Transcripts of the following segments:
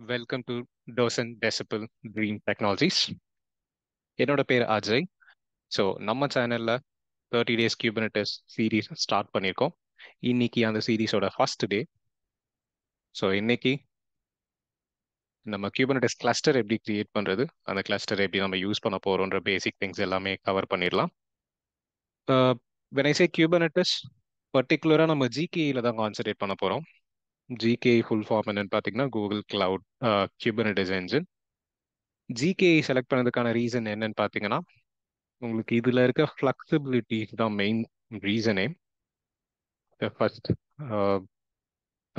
Welcome to டோசன் decibel dream technologies. என்னோட பேர் Ajay. So நம்ம சேனல்ல 30 days Kubernetes சீரீஸ் ஸ்டார்ட் பண்ணியிருக்கோம். இன்னைக்கு அந்த சீரீஸோட ஃபர்ஸ்ட் டே. ஸோ இன்னைக்கு நம்ம Kubernetes கிளஸ்டர் எப்படி கிரியேட் பண்றது, அந்த கிளஸ்டர் எப்படி நம்ம யூஸ் பண்ண போறோன்ற பேசிக் திங்ஸ் எல்லாமே கவர் பண்ணிடலாம். when I say Kubernetes, பர்டிகுலரா நம்ம ஜிகேல தான் கான்சென்ட்ரேட் பண்ண போறோம். ஜிகே ஃபுல் ஃபார்ம் என்னன்னு பார்த்தீங்கன்னா Google cloud Kubernetes engine. GK select பண்ணதுக்கான ரீசன் என்னன்னு பார்த்தீங்கன்னா, உங்களுக்கு இதுல இருக்க ஃப்ளெக்சிபிலிட்டி தான் மெயின் ரீசனே. ஃபர்ஸ்ட்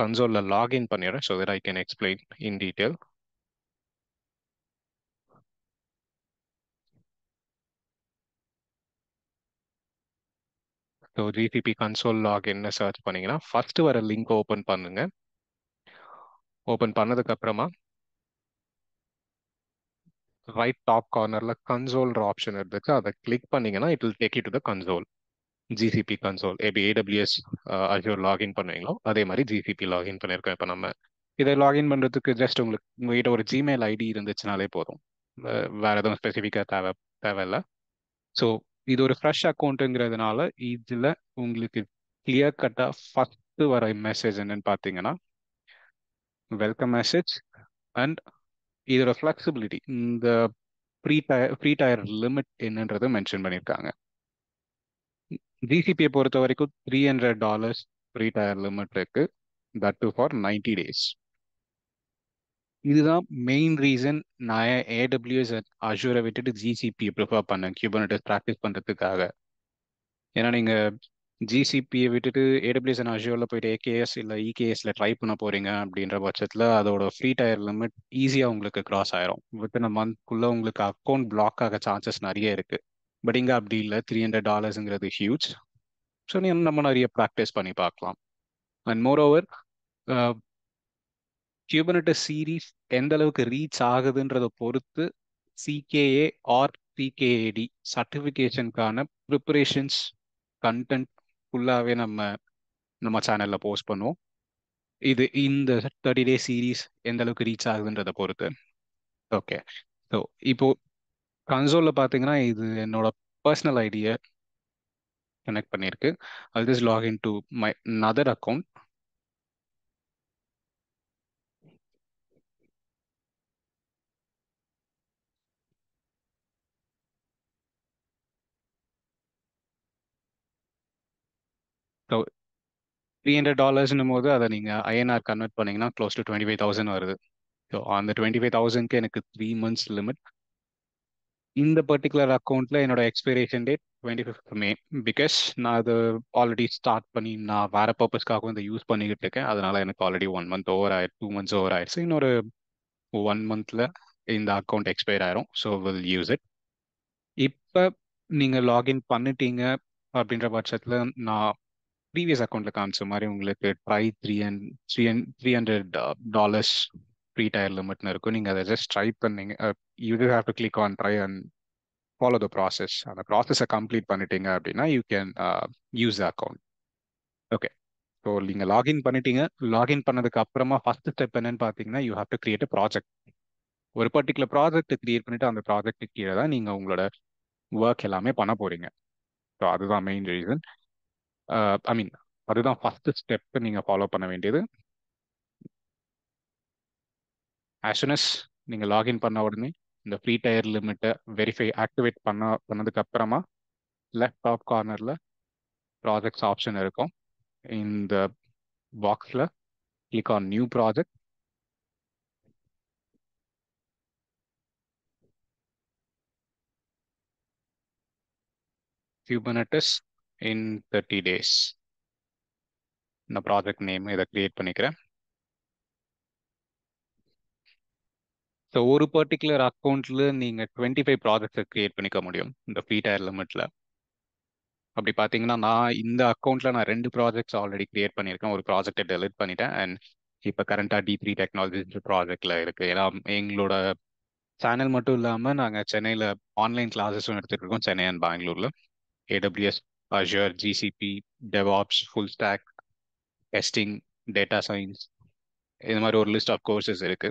கன்சோல்ல லாகின் பண்ணிடுறேன் so that I can explain in detail. So GCP console login search பண்ணீங்கன்னா ஃபர்ஸ்ட் வர லிங்க் ஓப்பன் பண்ணுங்க. ஓப்பன் பண்ணதுக்கு அப்புறமா ரைட் டாப் கார்னர்ல கன்சோல்ன்ற ஆப்ஷன் இருந்துச்சு, அதை கிளிக் பண்ணீங்கன்னா it will take you to the console. GCP console எப்படி ஏடபிள்யூஎஸ் அஜூர் லாகின் பண்ணுவீங்களோ அதே மாதிரி ஜிசிபி லாகின் பண்ணியிருக்கோம். இப்போ நம்ம இதை லாகின் பண்ணுறதுக்கு ஜஸ்ட் உங்ககிட்ட ஒரு ஜிமெயில் ஐடி இருந்துச்சுனாலே போதும். வேற எதுவும் ஸ்பெசிஃபிக்காக தேவையில்லை. ஸோ இது ஒரு ஃப்ரெஷ் அக்கௌண்ட்டுங்கிறதுனால இதில் உங்களுக்கு கிளியர் கட்டாக ஃபஸ்ட்டு வர மெசேஜ் என்னன்னு பார்த்தீங்கன்னா வெல்கம் மெசேஜ் அண்ட் இதோட ஃப்ளெக்சிபிலிட்டி, இந்த ஃப்ரீ டயர் லிமிட் என்னன்றதை மென்ஷன் பண்ணியிருக்காங்க. ஜிசிபியை பொறுத்த வரைக்கும் $300 ஃப்ரீ டயர் லிமிட் இருக்கு, தட் டு ஃபார் 90 days. இதுதான் மெயின் ரீசன் நான் ஏடபிள்யூஎஸ் அஷூரை விட்டுட்டு ஜிசிபியை ப்ரிஃபர் பண்ணேன் கியூபர்நெட்டிஸ் ப்ராக்டிஸ் பண்ணுறதுக்காக. ஏன்னா நீங்கள் ஜிசிபியை விட்டுட்டு ஏடபிள்யூஎஸ் அண்ட் அஷூரில் போயிட்டு ஏகேஎஸ் இல்லை இகேஎஸ்ல ட்ரை பண்ண போறீங்க அப்படின்ற பட்சத்தில் அதோட ஃப்ரீ டயர் லிமிட் ஈஸியாக உங்களுக்கு கிராஸ் ஆயிரும். வித்தின் அ மந்த்க்குள்ளே உங்களுக்கு அக்கௌண்ட் பிளாக் ஆக சான்சஸ் நிறைய இருக்கு. பட் இங்கே அப்படி இல்லை, $300ங்கிறது ஹியூஜ். ஸோ நம்ம நிறைய ப்ராக்டிஸ் பண்ணி பார்க்கலாம். And more over Kubernetes series எந்த அளவுக்கு ரீச் ஆகுதுன்றதை பொறுத்து சிகேஏ ஆர் சிகேஏடி சர்டிஃபிகேஷனுக்கான ப்ரிப்பரேஷன்ஸ் கண்டென்ட் ஃபுல்லாகவே நம்ம சேனலில் போஸ்ட் பண்ணுவோம். இது இந்த 30 day சீரீஸ் எந்த அளவுக்கு ரீச் ஆகுதுன்றதை பொறுத்து. ஓகே, ஸோ இப்போ கன்சோலில் பார்த்தீங்கன்னா இது என்னோட பர்சனல் ஐடியை கனெக்ட் பண்ணியிருக்கு. I'll just log into my another account. So $300 போது அதை நீங்கள் ஐஎன்ஆர் கன்வெர்ட் பண்ணீங்கன்னா க்ளோஸ் டு 25,000 வருது. ஸோ அந்த 25,000க்கு எனக்கு 3 months லிமிட். இந்த பர்டிகுலர் அக்கௌண்ட்ல என்னோட expiration date 25th May. Because நான் அது ஆல்ரெடி ஸ்டார்ட் பண்ணி நான் வேற பர்பஸ்க்காகவும் இதை யூஸ் பண்ணிக்கிட்டு இருக்கேன். அதனால எனக்கு ஆல்ரெடி 1 month ஓவர் ஆயிடுச்சு, 2 months ஓவர் ஆயிடுச்சு. இன்னொரு 1 monthல இந்த அக்கௌண்ட் எக்ஸ்பயர் ஆயிரும். So will use it. இப்போ நீங்கள் லாகின் பண்ணிட்டீங்க அப்படின்ற பட்சத்தில் நான் ப்ரீவியஸ் அக்கௌண்ட்ல காமிச்ச மாதிரி உங்களுக்கு ட்ரை $300 ஃப்ரீ டயர் லிமிட்னு இருக்கும். நீங்கள் அதை ஜஸ்ட் ட்ரை பண்ணீங்க, you just have to click on try and follow the process. அந்த ப்ராசஸை கம்ப்ளீட் பண்ணிட்டீங்க அப்படின்னா you can use the account. Okay, so நீங்கள் லாகின் பண்ணிட்டீங்க. லாகின் பண்ணதுக்கு அப்புறமா ஃபர்ஸ்ட் ஸ்டெப் என்னன்னு பார்த்தீங்கன்னா you have to create a project. ஒரு பர்டிகுலர் ப்ராஜெக்ட் கிரியேட் பண்ணிட்டு அந்த ப்ராஜெக்ட் கீழே தான் நீங்கள் உங்களோட ஒர்க் எல்லாமே பண்ண போறீங்க. ஸோ அதுதான் மெயின் ரீசன். ஐ மீன் அதுதான் ஃபர்ஸ்ட் ஸ்டெப் நீங்கள் ஃபாலோ பண்ண வேண்டியது. ஆஸ் சூன் அஸ் நீங்கள் லாகின் பண்ண உடனே இந்த ஃப்ரீ டயர் லிமிட்டை வெரிஃபை ஆக்டிவேட் பண்ணதுக்கு அப்புறமா லெஃப்ட் டாப் கார்னரில் ப்ராஜெக்ட்ஸ் ஆப்ஷன் இருக்கும். இந்த பாக்ஸில் click on new project. Kubernetes in 30 days. நான் ப்ராஜெக்ட் நேம் இதை கிரியேட் பண்ணிக்கிறேன். ஸோ ஒரு பர்டிகுலர் அக்கௌண்ட்ல நீங்கள் 25 ப்ராஜெக்ட்ஸை கிரியேட் பண்ணிக்க முடியும் இந்த ஃப்ரீ டயர் லிமிட்ல. அப்படி பார்த்தீங்கன்னா நான் இந்த அக்கௌண்ட்ல நான் 2 ப்ராஜெக்ட்ஸ் ஆல்ரெடி கிரியேட் பண்ணியிருக்கேன். ஒரு ப்ராஜெக்டை டெலிட் பண்ணிட்டேன் அண்ட் இப்போ கரண்டாக D3 டெக்னாலஜி ப்ராஜெக்ட்ல இருக்கு. ஏன்னா எங்களோட சேனல் மட்டும் இல்லாமல் நாங்கள் சென்னையில் ஆன்லைன் கிளாஸஸும் எடுத்துகிட்டு இருக்கோம், சென்னை அண்ட் பெங்களூர்ல. AWS, Azure, GCP, DevOps, full stack, testing, data science, இது மாதிரி ஒரு லிஸ்ட் ஆஃப் கோர்சஸ் இருக்கு.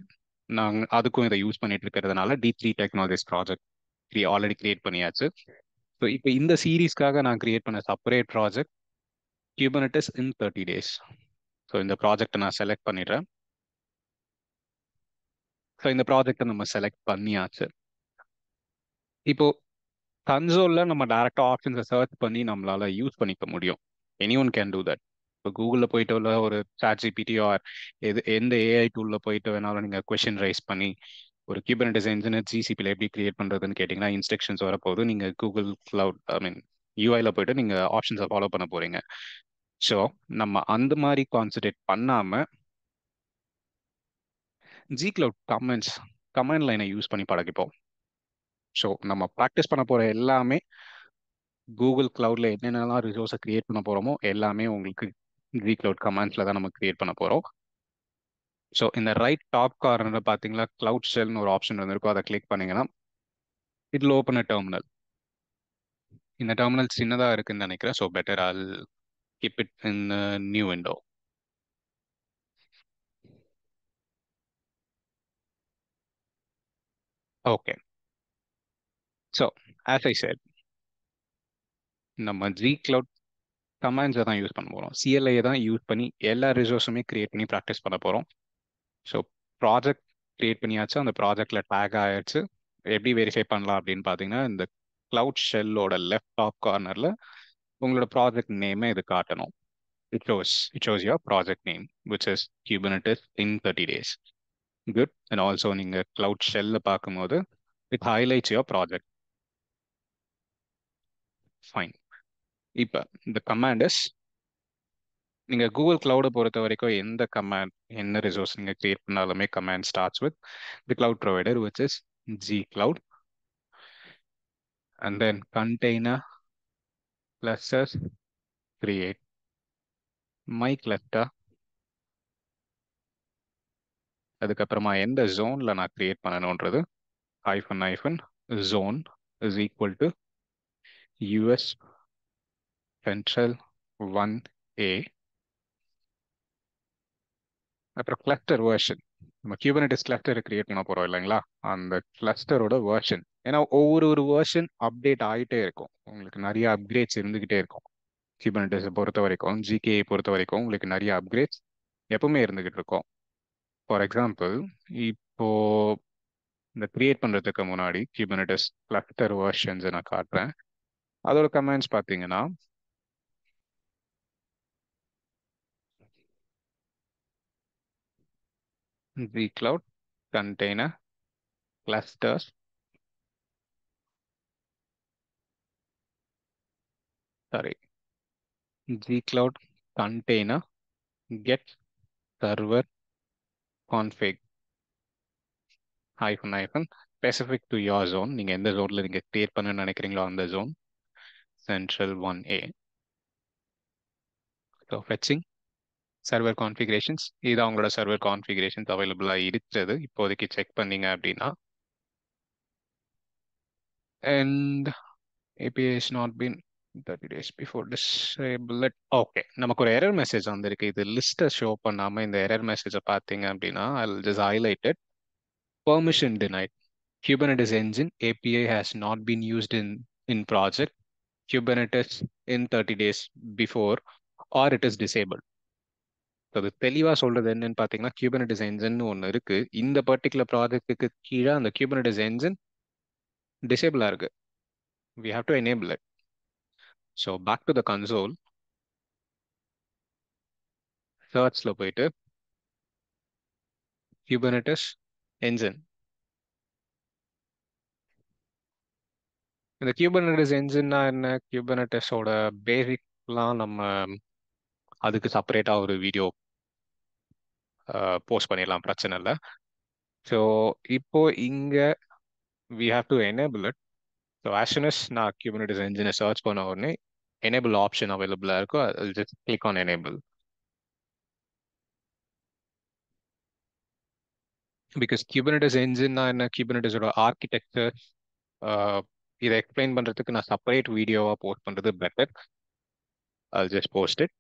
நாங்கள் அதுக்கும் இதை யூஸ் பண்ணிட்டு இருக்கிறதுனால D3 technologies project already create பண்ணியாச்சு. ஸோ இப்போ இந்த சீரீஸ்க்காக நான் கிரியேட் பண்ண separate project Kubernetes in 30 days. So இந்த ப்ராஜெக்டை நான் செலக்ட் பண்ணிடுறேன். ஸோ இந்த ப்ராஜெக்டை நம்ம செலக்ட் பண்ணியாச்சு. இப்போ கன்சோலில் நம்ம டேரெக்டாக ஆப்ஷன்ஸை சர்ச் பண்ணி நம்மளால யூஸ் பண்ணிக்க முடியும். Any one can do that. இப்போ கூகுளில் போயிட்டு உள்ள ஒரு ChatGPT ஆர் எந்த ஏஐ டூலில் போயிட்டு வேணாலும் நீங்கள் கொஷின் ரைஸ் பண்ணி ஒரு Kubernetes engine ஜிசிபியில் எப்படி கிரியேட் பண்ணுறதுன்னு கேட்டிங்கன்னா இன்ஸ்ட்ரக்ஷன்ஸ் வரப்போகுது. நீங்கள் கூகுள் கிளவுட் யூஐயில் போயிட்டு நீங்கள் ஆப்ஷன்ஸை ஃபாலோ பண்ண போகிறீங்க. ஸோ நம்ம அந்த மாதிரி கான்சன்ட்ரேட் பண்ணாமல் Gcloud கமெண்ட் லைனை யூஸ் பண்ணி பழகிப்போம். ஸோ நம்ம ப்ராக்டிஸ் பண்ண போகிற எல்லாமே கூகுள் கிளவுட்ல என்னென்னலாம் ரிசோர்ஸை கிரியேட் பண்ண போகிறோமோ எல்லாமே உங்களுக்கு Gcloud கமெண்ட்ஸில் தான் நம்ம கிரியேட் பண்ண போகிறோம். ஸோ இந்த ரைட் டாப் கார்னரில் பார்த்தீங்களா கிளவுட் ஷெல்னு ஒரு ஆப்ஷன் வந்திருக்கும். அதை கிளிக் பண்ணீங்கன்னா இதில் ஓப்பன் அ டெர்மினல். இந்த டெர்மினல் சின்னதாக இருக்குன்னு நினைக்கிறேன். So better all keep it in new window. Okay. So as I set நம்ம Gcloud கமாண்ட்ஸை தான் யூஸ் பண்ண போகிறோம். CLI தான் யூஸ் பண்ணி எல்லா ரிசோர்ஸுமே கிரியேட் பண்ணி ப்ராக்டிஸ் பண்ண போகிறோம். ஸோ ப்ராஜெக்ட் கிரியேட் பண்ணியாச்சு. அந்த ப்ராஜெக்டில் டேக் ஆயிடுச்சு. எப்படி வெரிஃபை பண்ணலாம் அப்படின்னு பார்த்தீங்கன்னா இந்த கிளவுட் ஷெல்லோட லெஃப்ட் டாப் கார்னரில் உங்களோட ப்ராஜெக்ட் நேமே இது காட்டணும். It shows your project name, which is Kubernetes in 30 days. Good. And also நீங்கள் கிளவுட் ஷெல்ல பார்க்கும்போது it highlights your project. Fine. இப்போ இந்த கமாண்ட் இஸ் நீங்கள் கூகுள் கிளவுடை பொறுத்த வரைக்கும் எந்த கமாண்ட் என்ன ரிசோர்ஸ் நீங்கள் கிரியேட் பண்ணாலுமே command starts with the cloud provider which is Gcloud and then container clusters create my cluster. அதுக்கப்புறமா எந்த ஜோனில் நான் கிரியேட் பண்ணணுன்றது -zone is equal to US Central 1A. அப்புறம் கிளஸ்டர் வேர்ஷன். நம்ம Kubernetes கிளஸ்டர் கிரியேட் பண்ண போகிறோம் இல்லைங்களா, அந்த கிளஸ்டரோட வேர்ஷன். ஏன்னா ஒரு வேர்ஷன் அப்டேட் ஆகிட்டே இருக்கும். உங்களுக்கு நிறைய அப்கிரேட்ஸ் இருந்துகிட்டே இருக்கும். Kubernetes பொறுத்த வரைக்கும் GKE பொறுத்த வரைக்கும் உங்களுக்கு நிறைய அப்கிரேட்ஸ் எப்பவுமே இருந்துகிட்டு இருக்கும். ஃபார் எக்ஸாம்பிள் இப்போ இந்த கிரியேட் பண்ணுறதுக்கு முன்னாடி Kubernetes கிளஸ்டர் வேர்ஷன்ஸ் நான் காட்டுறேன். அதோட கமெண்ட்ஸ் பார்த்தீங்கன்னா Gcloud container clusters sorry Gcloud container get server config specific to your zone. நீங்க எந்த ஜோன்ல நீங்க கிரியேட் பண்ண நினைக்கிறீங்களோ அந்த zone Central 1A. So fetching server configurations. இது அவங்களோட சர்வர் கான்ஃபிகரேஷன்ஸ் அவைலபிளாக இருக்கிறது இப்போதைக்கு செக் பண்ணீங்க அப்படின்னா. And API has not been 30 days before disable it. Okay, நமக்கு ஒரு எரர் மெசேஜ் வந்திருக்கு. இது லிஸ்ட்டை ஷோ பண்ணாமல் இந்த எரர் மெசேஜை பார்த்தீங்க அப்படின்னா I'll just highlight it. Permission denied. Kubernetes engine API has not been used in project Kubernetes in 30 days before or it is disabled. அது தெளிவாக சொல்றது என்னன்னு பார்த்தீங்கன்னா Kubernetes engine ஒன்று இருக்கு. இந்த பர்டிகுலர் ப்ராஜெக்ட்டுக்கு கீழே அந்த Kubernetes engine டிசேபிளாக இருக்கு. We have to enable it. So back to the console. Searchல போயிட்டு Kubernetes engine. இந்த Kubernetes engineனா என்ன, Kubernetesோட பேசிக்லாம் நம்ம அதுக்கு செப்பரேட்டாக ஒரு வீடியோ போஸ்ட் பண்ணிடலாம், பிரச்சனை இல்லை. ஸோ இப்போ இங்கே we have to enable it. So as soon as நான் Kubernetes engine சர்ச் பண்ண உடனே enable ஆப்ஷன் அவைலபிளாக இருக்கும். I'll just click on enable. Because Kubernetes engineனா என்ன, Kubernetesோட ஆர்கிடெக்சர் இதை எக்ஸ்பிளைன் பண்ணுறதுக்கு நான் செப்பரேட் வீடியோவாக போஸ்ட் பண்ணுறது better. I'll just post it.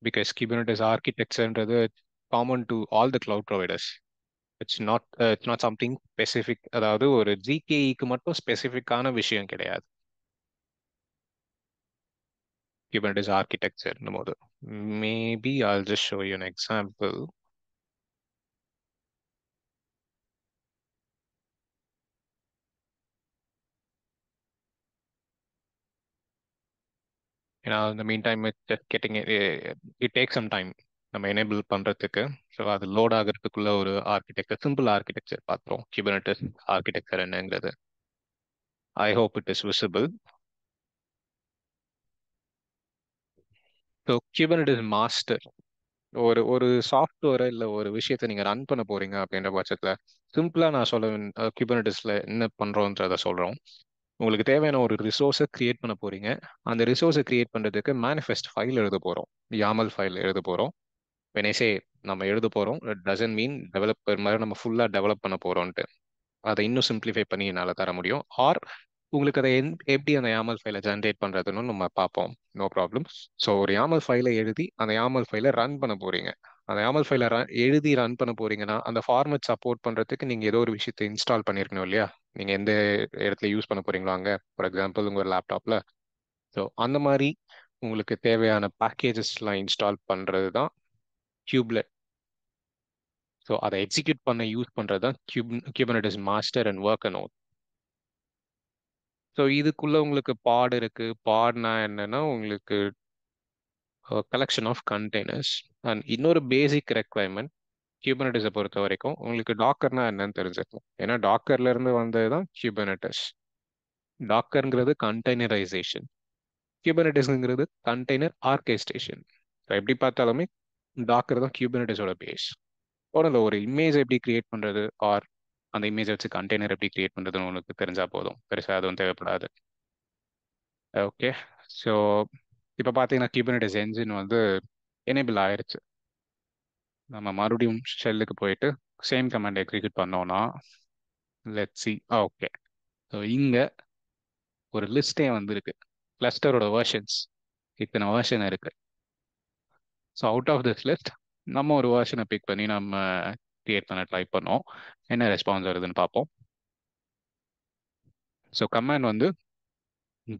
Because Kubernetes ஆர்கிடெக்சர்ன்றது common to all the cloud providers. It's not something specific, அதாவது ஒரு ஜிகேஇக்கு மட்டும் ஸ்பெசிஃபிக்கான விஷயம் கிடையாது. Kubernetes architecture போது maybe I'll just show you an example. ஏன்னா இந்த mean time getting it take some time நம்ம எனேபிள் பண்றதுக்கு. ஸோ அது லோட் ஆகிறதுக்குள்ள ஒரு ஆர்கிடெக்சர், சிம்பிள் ஆர்கிடெக்சர் பார்த்துரும். கியூபர்னெட்டிஸ் ஆர்கிடெக்சர் என்னங்கிறது I hope it is visible. So Kubernetes master ஒரு ஒரு சாஃப்ட்வேரை இல்லை ஒரு விஷயத்தை நீங்கள் ரன் பண்ண போறீங்க அப்படின்ற பட்சத்தில் சிம்பிளாக நான் சொல்ல கியூபர்னெட்டிஸில் என்ன பண்ணுறோன்றதை சொல்கிறோம். உங்களுக்கு தேவையான ஒரு ரிசோர்ஸை கிரியேட் பண்ண போறீங்க. அந்த ரிசோர்ஸை கிரியேட் பண்ணுறதுக்கு மேனிஃபெஸ்ட் ஃபைல் எழுத போகிறோம், யாமல் ஃபைல் எழுத போகிறோம். when I say நம்ம எழுத போகிறோம், இட் டசன்ட் மீன் டெவலப்பர் மாதிரி நம்ம ஃபுல்லாக டெவலப் பண்ண போகிறோன்ட்டு. அதை இன்னும் சிம்பிளிஃபை பண்ணி என்னால் தர முடியும். ஆர் உங்களுக்கு அதை எப்படி அந்த யாமல் ஃபைலை ஜென்ரேட் பண்ணுறதுன்னு நம்ம பார்ப்போம், நோ ப்ராப்ளம். ஸோ ஒரு யாமல் ஃபைலை எழுதி அந்த யாமல் ஃபைலை ரன் பண்ண போறீங்க. அந்த யாமல் ஃபைலை எழுதி ரன் பண்ண போறீங்கன்னா அந்த ஃபார்மட் சப்போர்ட் பண்ணுறதுக்கு நீங்கள் ஏதோ ஒரு விஷயத்தை இன்ஸ்டால் பண்ணியிருக்கணும் இல்லையா? நீங்கள் எந்த இடத்துல யூஸ் பண்ண போறீங்களோ அங்கே, ஃபார் எக்ஸாம்பிள் உங்கள் லேப்டாப்பில். ஸோ அந்த மாதிரி உங்களுக்கு தேவையான பேக்கேஜஸ்லாம் இன்ஸ்டால் பண்ணுறது தான் கியூப்லெட். ஸோ அதை எக்ஸிக்யூட் பண்ண யூஸ் பண்ணுறது தான் Kubernetes master and work node. So இதுக்குள்ள உங்களுக்கு பாட் இருக்கு. பாட்னா என்னன்னா உங்களுக்கு கலெக்ஷன் ஆஃப் கண்டெய்னர்ஸ். அண்ட் இன்னொரு பேசிக் ரெக்வயர்மெண்ட் கியூபர்னெட்டிஸை பொறுத்த வரைக்கும் உங்களுக்கு டாக்கர்னா என்னன்னு தெரிஞ்சுக்கணும். ஏன்னா டாக்கர்ல இருந்து வந்தது தான் கியூபர்னெட்டிஸ். டாக்கர்ங்கிறது containerisation, கியூபர்னெட்டிஸ்ங்கிறது container orchestration. எப்படி பார்த்தாலுமே டாக்கர் தான் கியூபர்னெட்டிஸோட பேஸ். உடனே ஒரு இமேஜ் எப்படி கிரியேட் பண்றது, ஆர் அந்த இமேஜ் வச்சு கண்டெய்னர் எப்படி கிரியேட் பண்றதுன்னு உங்களுக்கு தெரிஞ்சா போதும், பெருசாக அதுவும் தேவைப்படாது. ஓகே. ஸோ இப்போ பார்த்தீங்கன்னா கியூபர்னெட்டிஸ் என்ஜின் வந்து எனேபிள் ஆயிருச்சு. நம்ம மறுபடியும் ஷெல்லுக்கு போயிட்டு சேம் கமாண்ட் எக்ஸிக்யூட் பண்ணோம்னா லெட் சி. ஓகே. ஸோ இங்கே ஒரு லிஸ்டே வந்து இருக்கு, கிளஸ்டரோட வெர்ஷன்ஸ். இத்தனை வெர்ஷன் இருக்கு. So out of this list நம்ம ஒரு வெர்ஷனை பிக் பண்ணி நம்ம கிரியேட் பண்ண ட்ரை பண்ணோம். என்ன ரெஸ்பான்ஸ் வருதுன்னு பார்ப்போம். ஸோ கமாண்ட் வந்து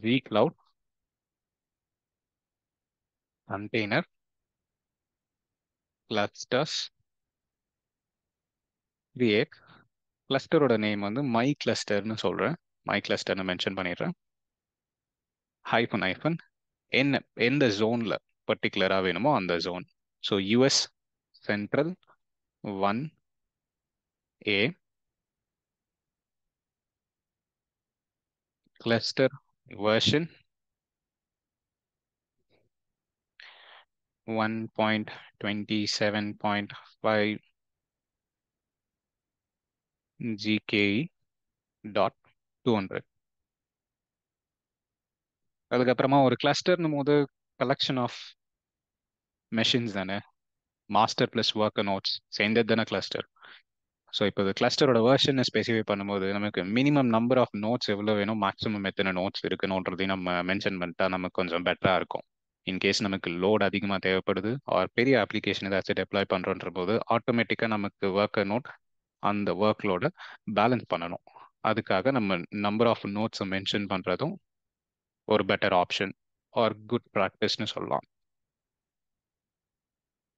vcloud container clusters create. கிளஸ்டரோட நேம் வந்து மை கிளஸ்டர்னு சொல்றேன், மை கிளஸ்டர்னு மென்ஷன் பண்ணிடுறேன். ஹைஃபன் ஹைஃபன் என்ன எந்த ஜோன்ல பர்டிகுலரா வேணுமோ அந்த ஜோன். So US central 1A cluster version 1.27.5 GKE dot 200. அதுக்கப்புறமா ஒரு கிளஸ்டர்னும் போது கலெக்ஷன் ஆஃப் மெஷின்ஸ் தானே, மாஸ்டர் பிளஸ் ஒர்க்கர் நோட்ஸ் சேர்ந்தது தானே கிளஸ்டர். ஸோ இப்போ கிளஸ்டரோட வெர்ஷனை ஸ்பெசிஃபை பண்ணும்போது நமக்கு மினிமம் நம்பர் ஆஃப் நோட்ஸ் எவ்வளோ வேணும், மேக்ஸிமம் எத்தனை நோட்ஸ் இருக்கணுன்றதையும் நம்ம மென்ஷன் பண்ணிட்டா நமக்கு கொஞ்சம் பெட்டராக இருக்கும். இன்கேஸ் நமக்கு லோட் அதிகமாக தேவைப்படுது ஆர் பெரிய அப்ளிகேஷன் ஏதாச்சும் டெப்ளாய் பண்ணுறோன்ற போது ஆட்டோமேட்டிக்காக நமக்கு ஒர்க்கர் நோட் அந்த ஒர்க் லோட பேலன்ஸ் பண்ணணும். அதுக்காக நம்ம நம்பர் ஆஃப் நோட்ஸை மென்ஷன் பண்ணுறதும் ஒரு பெட்டர் ஆப்ஷன் ஆர் குட் ப்ராக்டிஸ்னு சொல்லலாம்.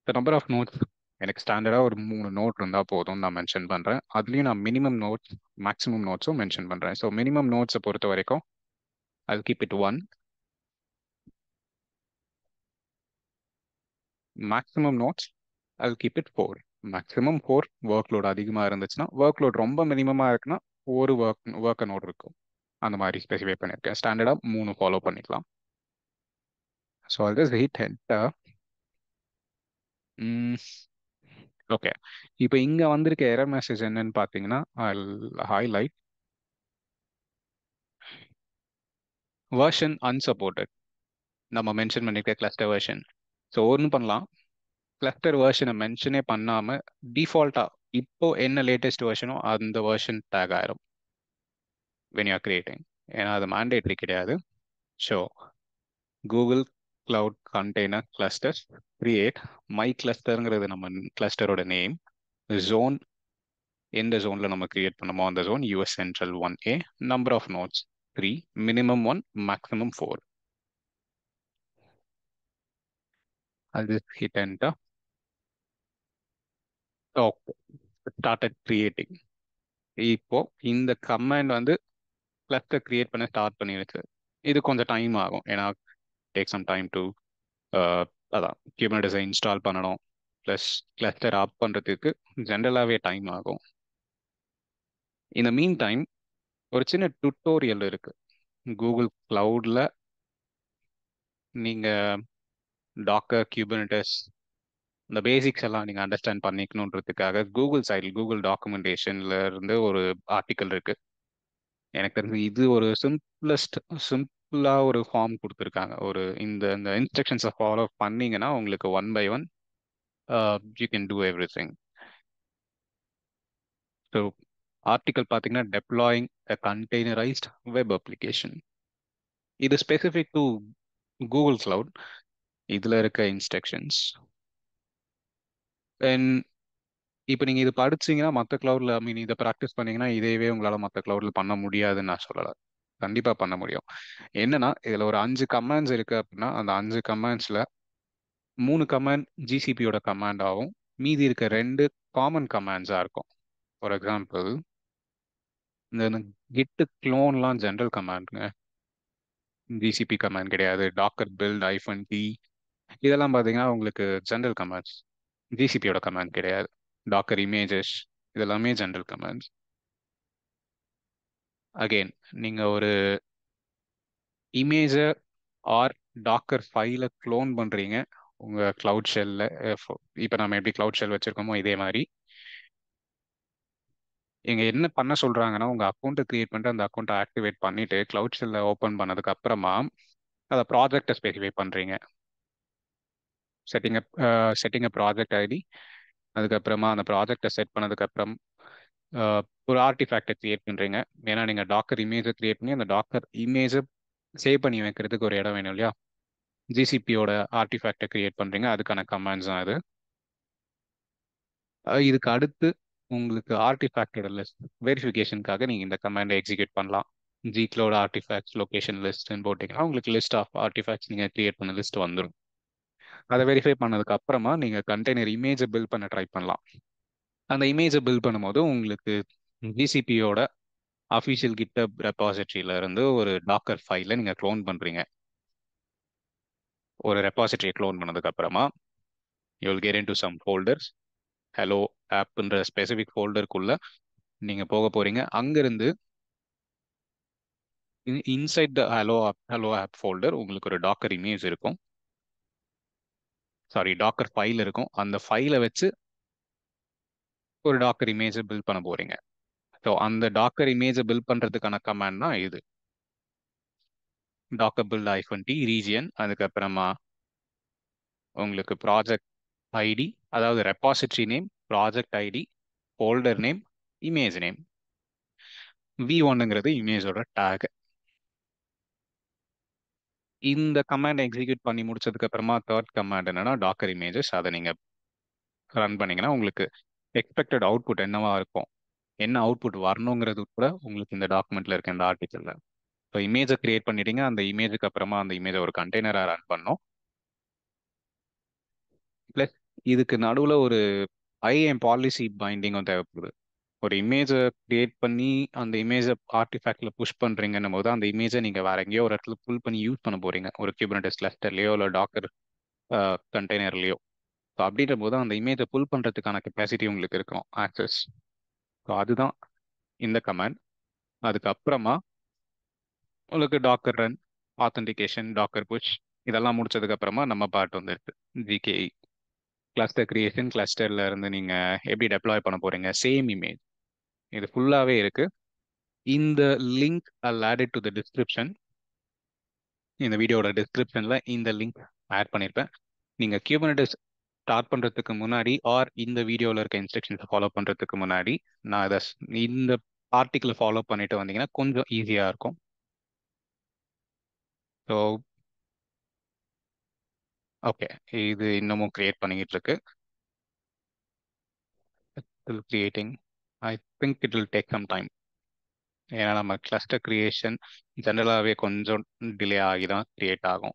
இந்த நம்பர் ஆஃப் நோட்ஸ் எனக்கு ஸ்டாண்டர்டாக ஒரு 3 நோட் இருந்தால் போதும் நான் மென்ஷன் பண்ணுறேன். அதுலேயும் நான் மினிமம் நோட்ஸ் மேக்ஸிமம் நோட்ஸும் மென்ஷன் பண்ணுறேன். ஸோ மினிமம் நோட்ஸை பொறுத்த வரைக்கும் I keep it 1. Maximum notes I keep it 4. Maximum 4. Work load அதிகமாக இருந்துச்சுன்னா, ஒர்க் லோட் ரொம்ப மினிமமாக இருக்குன்னா ஒரு ஒர்க் நோட் இருக்கும். அந்த மாதிரி ஸ்பெசிஃபை பண்ணியிருக்கேன். ஸ்டாண்டர்டாக 3 ஃபாலோ பண்ணிக்கலாம். ஸோ அது ஜஸ்ட் ஹிட் என்டர். ஓகே. இப்போ இங்கே வந்திருக்க எரர் மெசேஜ் என்னன்னு பார்த்தீங்கன்னா ஹைலைட் வெர்ஷன் அன்சப்போர்ட்டட். நம்ம மென்ஷன் பண்ணியிருக்க கிளஸ்டர் வெர்ஷன். ஸோ ஒன்று பண்ணலாம், கிளஸ்டர் வெர்ஷனை மென்ஷனே பண்ணாமல் டிஃபால்ட்டாக இப்போ என்ன லேட்டஸ்ட் வெர்ஷனோ அந்த வெர்ஷன் டேக் ஆயிரும் when you are creating. ஏன்னா அது மேண்டேட்ரி கிடையாது. So Google cloud container clusters, create my clusterங்கிறது நம்ம கிளஸ்டரோட நேம், zone எந்த ஜோன்ல நம்ம கிரியேட் பண்ணமோ அந்த zone US central 1A, number of nodes 3, minimum 1, maximum 4. அது hit enter. Okay, started creating. இப்போ இந்த கமாண்ட் வந்து கிளஸ்டர் கிரியேட் பண்ண ஸ்டார்ட் பண்ணிடுச்சு. இது கொஞ்சம் டைம் ஆகும், ஏன்னா டேக் சம் டைம் டு அதான் குபர்னெட்டிஸை இன்ஸ்டால் பண்ணணும், ப்ளஸ் கிளஸ்டர் ஆப் பண்ணுறதுக்கு ஜென்ரலாகவே டைம் ஆகும். இந்த மீன் டைம் ஒரு சின்ன டுட்டோரியல் இருக்கு கூகுள் கிளவுட்ல. நீங்கள் டாக்கர் குபர்னெட்டிஸ் இந்த பேசிக்ஸ் எல்லாம் நீங்கள் அண்டர்ஸ்டாண்ட் பண்ணிக்கணுன்றதுக்காக கூகுள் சைடில் கூகுள் டாக்குமெண்டேஷன்ல இருந்து ஒரு ஆர்டிக்கல் இருக்கு. எனக்கு தெரிஞ்சு இது ஒரு சிம்பிளா ஒரு ஃபார்ம் கொடுத்துருக்காங்க. ஒரு இந்த இந்த இன்ஸ்ட்ரக்ஷன்ஸை ஃபாலோ பண்ணீங்கன்னா உங்களுக்கு one by one you can do everything. So article பார்த்தீங்கன்னா deploying a containerized web application. இது ஸ்பெசிஃபிக் டு கூகுள் கிளவுட். இதில் இருக்க இன்ஸ்ட்ரக்ஷன்ஸ் இப்போ நீங்கள் இது படிச்சீங்கன்னா மற்ற கிளவுட்ல ஐ மீன் இதை ப்ராக்டிஸ் பண்ணீங்கன்னா இதேவே உங்களால் மற்ற கிளவுட்ல பண்ண முடியாதுன்னு நான் சொல்லலை. கண்டிப்பாக பண்ண முடியும். என்னன்னா இதில் ஒரு 5 கமாண்ட்ஸ் இருக்கு அப்படின்னா அந்த 5 கமாண்ட்ஸில் 3 கமாண்ட் ஜிசிபியோட கமாண்ட் ஆகும், மீதி இருக்க 2 காமன் கமாண்ட்ஸாக இருக்கும். ஃபார் எக்ஸாம்பிள் இந்த கிட்டு க்ளோன்லாம் ஜென்ரல் கமாண்டுங்க, ஜிசிபி கமாண்ட் கிடையாது. டாக்கர் பில்ட் -d இதெல்லாம் பார்த்தீங்கன்னா உங்களுக்கு ஜென்ரல் கமாண்ட்ஸ், ஜிசிபியோட கமாண்ட் கிடையாது. டாக்கர் இமேஜஸ் இதெல்லாமே ஜென்ரல் கமாண்ட்ஸ். அகெயின் நீங்கள் ஒரு இமேஜை ஆர் டாக்கர் ஃபைலை க்ளோன் பண்ணுறீங்க உங்கள் க்ளவுட் ஷெல்லில். இப்போ நம்ம எப்படி க்ளவுட் ஷெல் வச்சுருக்கோமோ இதே மாதிரி இங்க என்ன பண்ண சொல்றாங்கன்னா உங்க அக்கௌண்ட்டை கிரியேட் பண்ணிட்டு அந்த அக்கௌண்ட்டை ஆக்டிவேட் பண்ணிட்டு கிளவுட் ஷெல்ல ஓப்பன் பண்ணதுக்கு அப்புறமா அதை ப்ராஜெக்டை ஸ்பெசிஃபை பண்றீங்க. செட்டிங் ப்ராஜெக்ட் ஐடி, அதுக்கப்புறமா அந்த ப்ராஜெக்டை செட் பண்ணதுக்கு அப்புறம் ஒரு ஆர்டிஃபேக்டை கிரியேட் பண்றீங்க. ஏன்னா நீங்க டாக்கர் இமேஜை கிரியேட் பண்ணி அந்த டாக்கர் இமேஜை சேவ் பண்ணி வைக்கிறதுக்கு ஒரு இடம் வேணும் இல்லையா? ஜிசிபியோட ஆர்டிஃபேக்டை கிரியேட் பண்றீங்க, அதுக்கான கமாண்ட்ஸ் தான் அது. இதுக்கு அடுத்து உங்களுக்கு ஆர்டிஃபேக்டோட லிஸ்ட் வெரிஃபிகேஷனுக்காக நீங்கள் இந்த கமாண்டை எக்ஸிக்யூட் பண்ணலாம். ஜிக்ளோட ஆர்டிஃபேக்ட்ஸ் லொகேஷன் லிஸ்ட்னு போட்டிங்கன்னா உங்களுக்கு லிஸ்ட் ஆஃப் ஆர்டிஃபேக்ட்ஸ் நீங்கள் கிரியேட் பண்ண லிஸ்ட் வந்துடும். அதை வெரிஃபை பண்ணதுக்கு அப்புறமா நீங்கள் கண்டெய்னர் இமேஜை பில்ட் பண்ண ட்ரை பண்ணலாம். அந்த இமேஜை பில்ட் பண்ணும்போது உங்களுக்கு ஜிசிபியோட அஃபிஷியல் கிட்டப் ரெபாசிட்டரியில இருந்து ஒரு டாக்கர் ஃபைலை நீங்கள் க்ளோன் பண்ணுறீங்க. ஒரு ரெபாசிட்டரியை க்ளோன் பண்ணதுக்கு அப்புறமா you will get into some folders. Hello ஆப்ன்ற ஸ்பெசிஃபிக் ஃபோல்டருக்குள்ள நீங்க போக போறீங்க. அங்கிருந்து inside the hello app folder உங்களுக்கு ஒரு டாக்கர் இமேஜ் இருக்கும், சாரி டாக்கர் ஃபைல் இருக்கும். அந்த ஃபைலை வச்சு ஒரு டாக்கர் இமேஜை பில்ட் பண்ண போறீங்க. ஸோ அந்த டாக்கர் இமேஜை பில்ட் பண்றதுக்கான கமாண்ட் தான் இது, டாக்கர் பில்ட் -t ரீஜியன். அதுக்கப்புறமா உங்களுக்கு ப்ராஜெக்ட் ஐடி, அதாவது repository name, project ID, folder name, image name. v1ங்கிறது இமேஜோட டேக். இந்த கமாண்ட் எக்ஸிக்யூட் பண்ணி முடிச்சதுக்கு அப்புறமா தேர்ட் கமாண்ட் என்னன்னா டாக்கர் இமேஜஸ். அதை நீங்க ரன் பண்ணீங்கன்னா உங்களுக்கு எக்ஸ்பெக்டட் அவுட்புட் என்னவா இருக்கும், என்ன அவுட்புட் வரணுங்கிறது கூட உங்களுக்கு இந்த டாக்குமெண்ட்ல இருக்க இந்த ஆர்டிக்கல்ல. ஸோ இமேஜை கிரியேட் பண்ணிட்டீங்க, அந்த இமேஜுக்கு அப்புறமா அந்த இமேஜை ஒரு கண்டெய்னராக ரன் பண்ணோம். ப்ளஸ் இதுக்கு நடுவில் ஒரு ஐஏஎம் பாலிசி பைண்டிங்கும் தேவைப்படுது. ஒரு இமேஜை கிரியேட் பண்ணி அந்த இமேஜை ஆர்டிஃபேக்ட்ல புஷ் பண்றீங்கன்னும் போது அந்த இமேஜை நீங்க வேற எங்கேயோ ஒரு இடத்துல புல் பண்ணி யூஸ் பண்ண போறீங்க, ஒரு குபர்னெட்டிஸ் கிளஸ்டர்லயோ இல்லை டாக்கர் கண்டெய்னர்லயோ. ஸோ அப்படின்ற போது அந்த இமேஜை புல் பண்றதுக்கான கெப்பாசிட்டி உங்களுக்கு இருக்கும், ஆக்சஸ். ஸோ அதுதான் இந்த கமாண்ட். அதுக்கப்புறமா உங்களுக்கு docker run, authentication, docker push இதெல்லாம் முடிச்சதுக்கு அப்புறமா நம்ம பார்ட் வந்துருக்கு ஜிகேஇ கிளஸ்டர் கிரியேஷன். கிளஸ்டர்ல இருந்து நீங்க எப்படி டெப்ளாய் பண்ண போறீங்க, சேம் இமேஜ் இது ஃபுல்லாவே இருக்கு. இந்த link I'll add it to the description. இந்த வீடியோட டிஸ்கிரிப்ஷன்ல இந்த லிங்க் ஆட் பண்ணியிருப்பேன். நீங்க குபர்னெட்டிஸ் ஸ்டார்ட் பண்றதுக்கு முன்னாடி ஆர் இந்த வீடியோவில் இருக்க இன்ஸ்ட்ரக்ஷன்ஸை ஃபாலோ பண்றதுக்கு முன்னாடி நான் இதை இந்த ஆர்டிக்கிள் ஃபாலோ பண்ணிட்டு வந்தீங்கன்னா கொஞ்சம் ஈஸியாக இருக்கும். ஸோ ஓகே, இது இன்னமும் கிரியேட் பண்ணிக்கிட்டு இருக்கு. Still creating. I think it will take some time. ஏன்னா நம்ம கிளஸ்டர் கிரியேஷன் ஜென்ரலாகவே கொஞ்சம் டிலே ஆகி தான் கிரியேட் ஆகும்.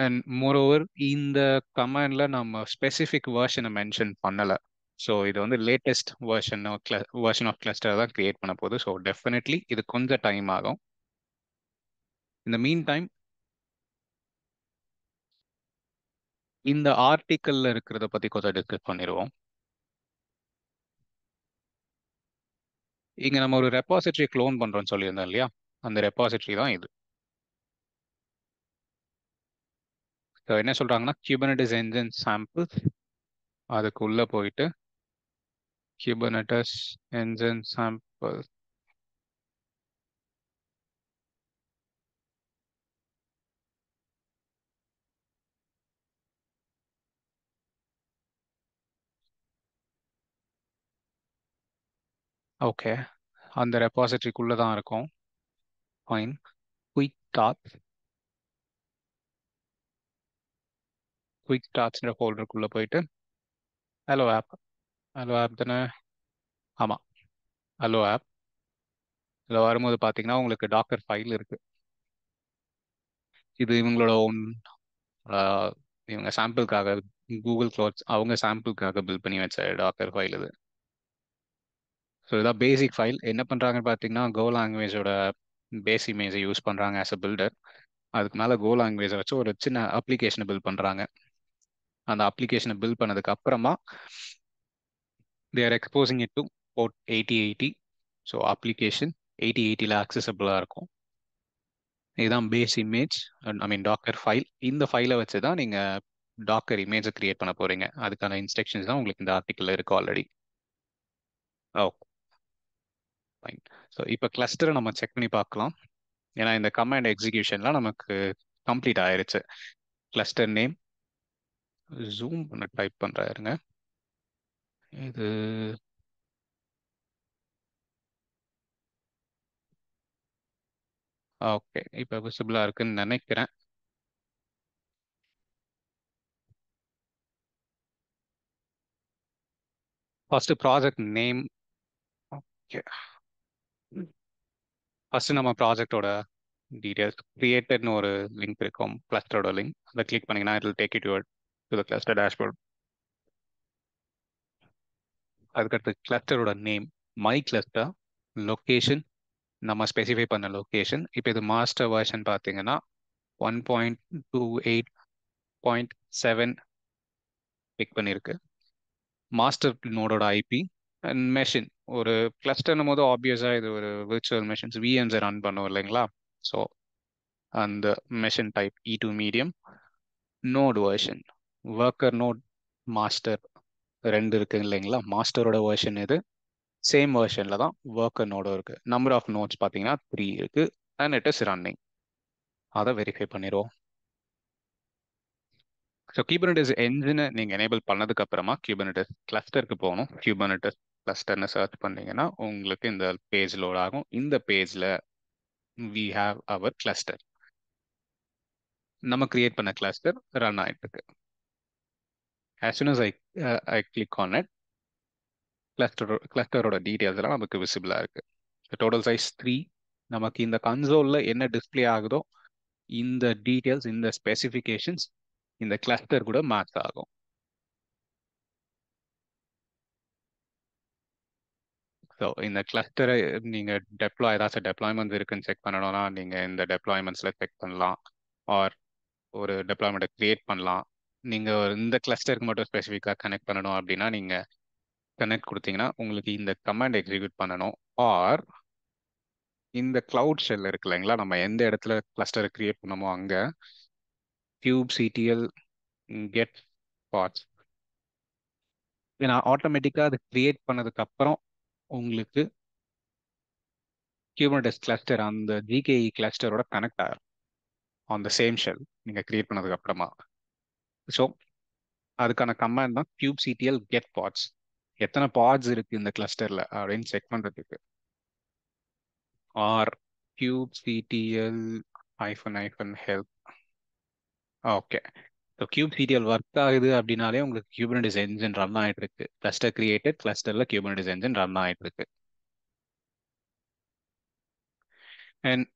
அண்ட் மோரோவர் இந்த கமாண்ட்ல நம்ம ஸ்பெசிஃபிக் வேர்ஷனை மென்ஷன் பண்ணலை. ஸோ இது வந்து லேட்டஸ்ட் வேர்ஷன் ஆஃப் கிளஸ்டர் தான் கிரியேட் பண்ண போகுது. ஸோ டெஃபினெட்லி இது கொஞ்சம் டைம் ஆகும். இந்த மீன் டைம் இந்த ஆர்டிக்கல்ல இருக்கிறத பத்தி கொஞ்சம் டிஸ்கஸ் பண்ணிடுவோம். இங்க நம்ம ஒரு ரெபாசிட்டரி க்ளோன் பண்றோம்னு சொல்லியிருந்தோம் இல்லையா? அந்த ரெபாசிட்டரி தான் இது. So என்ன சொல்றாங்கன்னா Kubernetes engine samples, அதுக்குள்ள போயிட்டு Kubernetes engine sample. ஓகே, அந்த ரெபாசிட்டரிக்குள்ள தான் இருக்கும். ஃபைன். குயிக் ஸ்டார்ட் குயிக் ஸ்டார்ட்ஸ்ன்ற ஃபோல்டருக்குள்ள போயிட்டு ஹலோ ஆப். ஹலோ ஆப் தானே? ஆமாம், ஹலோ ஆப். இதில் வரும்போது பார்த்தீங்கன்னா உங்களுக்கு டாக்கர் ஃபைல் இருக்கு. இது இவங்களோட ஓன், இவங்க சாம்பிளுக்காக கூகுள் க்ளோட்ஸ் அவங்க சாம்பிளுக்காக பில்ட் பண்ணி வச்ச டாக்கர் ஃபைல் இது. ஸோ இதான் பேசிக் ஃபைல். என்ன பண்ணுறாங்கன்னு பார்த்தீங்கன்னா கோ லாங்குவேஜோட பேஸ் இமேஜை யூஸ் பண்ணுறாங்க ஆஸ் அ பில்டர். அதுக்கு மேலே கோ லாங்குவேஜை வச்சு ஒரு சின்ன அப்ளிகேஷனை பில்ட் பண்ணுறாங்க. அந்த அப்ளிகேஷனை பில்ட் பண்ணதுக்கு அப்புறமா they are exposing it to port 8080. So application 8080ல அக்சசபிளாக இருக்கும். இதுதான் base image, I mean docker file. இந்த ஃபைலை வச்சு தான் நீங்கள் டாக்கர் இமேஜை கிரியேட் பண்ண போறீங்க. அதுக்கான இன்ஸ்ட்ரக்ஷன்ஸ் தான் உங்களுக்கு இந்த ஆர்டிக்கல்ல இருக்கு ஆல்ரெடி. ஓ ஃபைன். ஸோ இப்போ கிளஸ்டரை நம்ம செக் பண்ணி பார்க்கலாம். ஏன்னா இந்த கமாண்ட் எக்ஸிகியூஷன்லாம் நமக்கு கம்ப்ளீட் ஆயிருச்சு. கிளஸ்டர் நேம் ஜூம் பண்ண டைப் பண்ணுறாருங்க. இது ஓகே, இப்போ விசிபிளாக இருக்குன்னு நினைக்கிறேன். First project name. Okay, first நம்ம ப்ராஜெக்டோட டீடைல்ஸ் கிரியேட்டட்னு ஒரு லிங்க் இருக்கும், கிளஸ்டரோட லிங்க். அதை கிளிக் பண்ணீங்கன்னா it will take you to the cluster dashboard. அதுக்கடுத்து கிளஸ்டரோட நேம், மை கிளஸ்டர், லொக்கேஷன், நம்ம ஸ்பெசிஃபை பண்ண லொக்கேஷன். இப்போ இது மாஸ்டர் வெர்ஷன் பார்த்தீங்கன்னா 1.28.7 பிக் பண்ணியிருக்கு. மாஸ்டர் நோடோட ஐபி அண்ட் மெஷின். ஒரு கிளஸ்டர்னும் போது ஆப்வியஸாக இது ஒரு விர்ச்சுவல் மெஷின்ஸ் விஎம்ஸை ரன் பண்ணும் இல்லைங்களா? ஸோ அந்த machine type E2 medium. Node version, worker node, master ரெண்டு இருக்கு இல்லைங்களா? மாஸ்டரோட வெர்ஷன் இது. சேம் வெர்ஷனில் தான் ஒர்க்கர் நோடும் இருக்கு. நம்பர் ஆஃப் நோட்ஸ் பார்த்தீங்கன்னா 3 இருக்கு. And it is running. அதை வெரிஃபை பண்ணிடுவோம். ஸோ Kubernetes என்ஜினை நீங்கள் எனேபிள் பண்ணதுக்கு அப்புறமா Kubernetes கிளஸ்டருக்கு போகணும். Kubernetes கிளஸ்டர்னு சர்ச் பண்ணீங்கன்னா உங்களுக்கு இந்த பேஜ் லோட் ஆகும். இந்த பேஜில் வி ஹாவ் அவர் கிளஸ்டர். நம்ம கிரியேட் பண்ண கிளஸ்டர் ரன் ஆகிட்டு இருக்கு. as soon as I click on it, கிளஸ்டரோட டீடைல்ஸ் எல்லாம் நமக்கு விசிபிளாக இருக்கு. Total size 3. நமக்கு இந்த கன்சோலில் என்ன டிஸ்பிளே ஆகுதோ இந்த டீடைல்ஸ், இந்த ஸ்பெசிஃபிகேஷன்ஸ் இந்த கிளஸ்டர் கூட மேட்ச் ஆகும். ஸோ இந்த கிளஸ்டரை நீங்கள் ஏதாச்சும் டெப்ளாய்மெண்ட்ஸ் இருக்குன்னு செக் பண்ணணும்னா நீங்கள் இந்த டெப்ளாய்மெண்ட்ஸில் செக் பண்ணலாம். ஆர் ஒரு டெப்ளாய்மெண்ட்டை கிரியேட் பண்ணலாம். நீங்கள் இந்த கிளஸ்டருக்கு மட்டும் ஸ்பெசிஃபிக்காக கனெக்ட் பண்ணணும் அப்படின்னா நீங்கள் கனெக்ட் கொடுத்தீங்கன்னா உங்களுக்கு இந்த கமாண்ட் எக்ஸிக்யூட் பண்ணணும். ஆர் இந்த கிளவுட் ஷெல் இருக்கு இல்லைங்களா, நம்ம எந்த இடத்துல கிளஸ்டரை கிரியேட் பண்ணமோ அங்கே kubectl get pods. ஏன்னா ஆட்டோமேட்டிக்காக அது கிரியேட் பண்ணதுக்கு அப்புறம் உங்களுக்கு Kubernetes கிளஸ்டர் அந்த GKE கிளஸ்டரோட கனெக்ட் ஆகும் ஆன் த சேம் ஷெல் நீங்கள் கிரியேட் பண்ணதுக்கு அப்புறமா. ஸோ அதுக்கான கமாண்ட் தான் kubectl get pods. எத்தனை பாட்ஸ் இருக்கு இந்த கிளஸ்டர்ல அப்படின்னு செக் பண்றதுக்கு. Or kubectl -help. Okay, so kubectl work ஆகுது அப்படின்னாலே உங்களுக்கு Kubernetes engine ரன் ஆயிட்டு இருக்கு. கிளஸ்டர் கிரியேட்டட், கிளஸ்டர்ல Kubernetes engine ரன் ஆயிட்டு இருக்கு. அண்ட்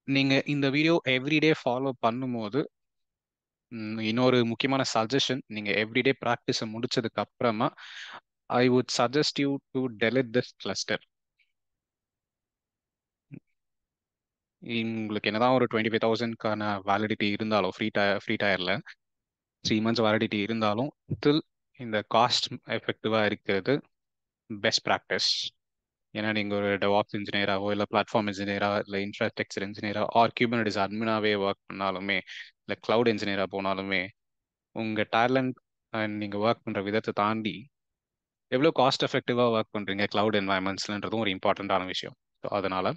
நீங்க இந்த வீடியோ எவ்ரிடே ஃபாலோ பண்ணும்போது இன்னொரு முக்கியமான சஜஷன், நீங்க எவ்ரிடே ப்ராக்டிஸை முடிச்சதுக்கு அப்புறமா I would suggest you to delete this cluster. உங்களுக்கு என்னதான் ஒரு 25,000க்கான வேலிடிட்டி இருந்தாலும் ஃப்ரீ டயர்ல 3 months வேலிடிட்டி இருந்தாலும் ஸ்டில் இந்த காஸ்ட் எஃபெக்டிவாக இருக்கிறது பெஸ்ட் ப்ராக்டிஸ். ஏன்னா நீங்கள் ஒரு டெவாப்ஸ் இன்ஜினியராகவோ இல்லை பிளாட்ஃபார்ம் இன்ஜினியராக இல்லை இன்ஃப்ராஸ்ட்ரக்சர் இன்ஜினியராக ஆர் Kubernetes அட்மினாவே ஒர்க் பண்ணாலுமே இல்லை க்ளவுட் இன்ஜினியராக போனாலுமே உங்கள் டேலண்ட் அண்ட் நீங்கள் ஒர்க் பண்ணுற விதத்தை தாண்டி எவ்வளோ காஸ்ட் எஃபெக்டிவாக ஒர்க் பண்ணுறீங்க க்ளவுட் என்வாயன்மெண்ட்ஸ்லன்றதும் ஒரு இம்பார்ட்டண்ட்டான விஷயம். ஸோ அதனால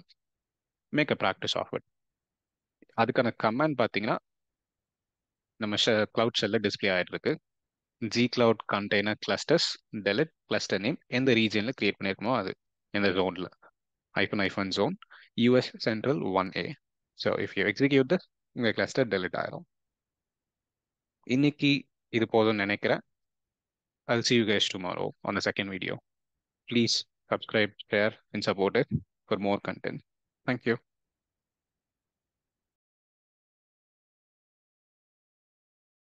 make a practice of it. அதுக்கான கமெண்ட் பார்த்தீங்கன்னா நம்ம க்ளவுட் ஷெல்ல டிஸ்பிளே ஆகிட்டு இருக்கு. gcloud container clusters delete cluster name எந்த ரீஜியனில் கிரியேட் பண்ணியிருக்கோமோ அது, எந்த ஜோனில் hyphen zone US Central 1A. So if you execute this உங்கள் கிளஸ்டர் delete ஆயிரும். இன்னைக்கு இது போதும்னு நினைக்கிறேன். I'll see you guys tomorrow on the second video. Please subscribe, share, and support it for more content. Thank you.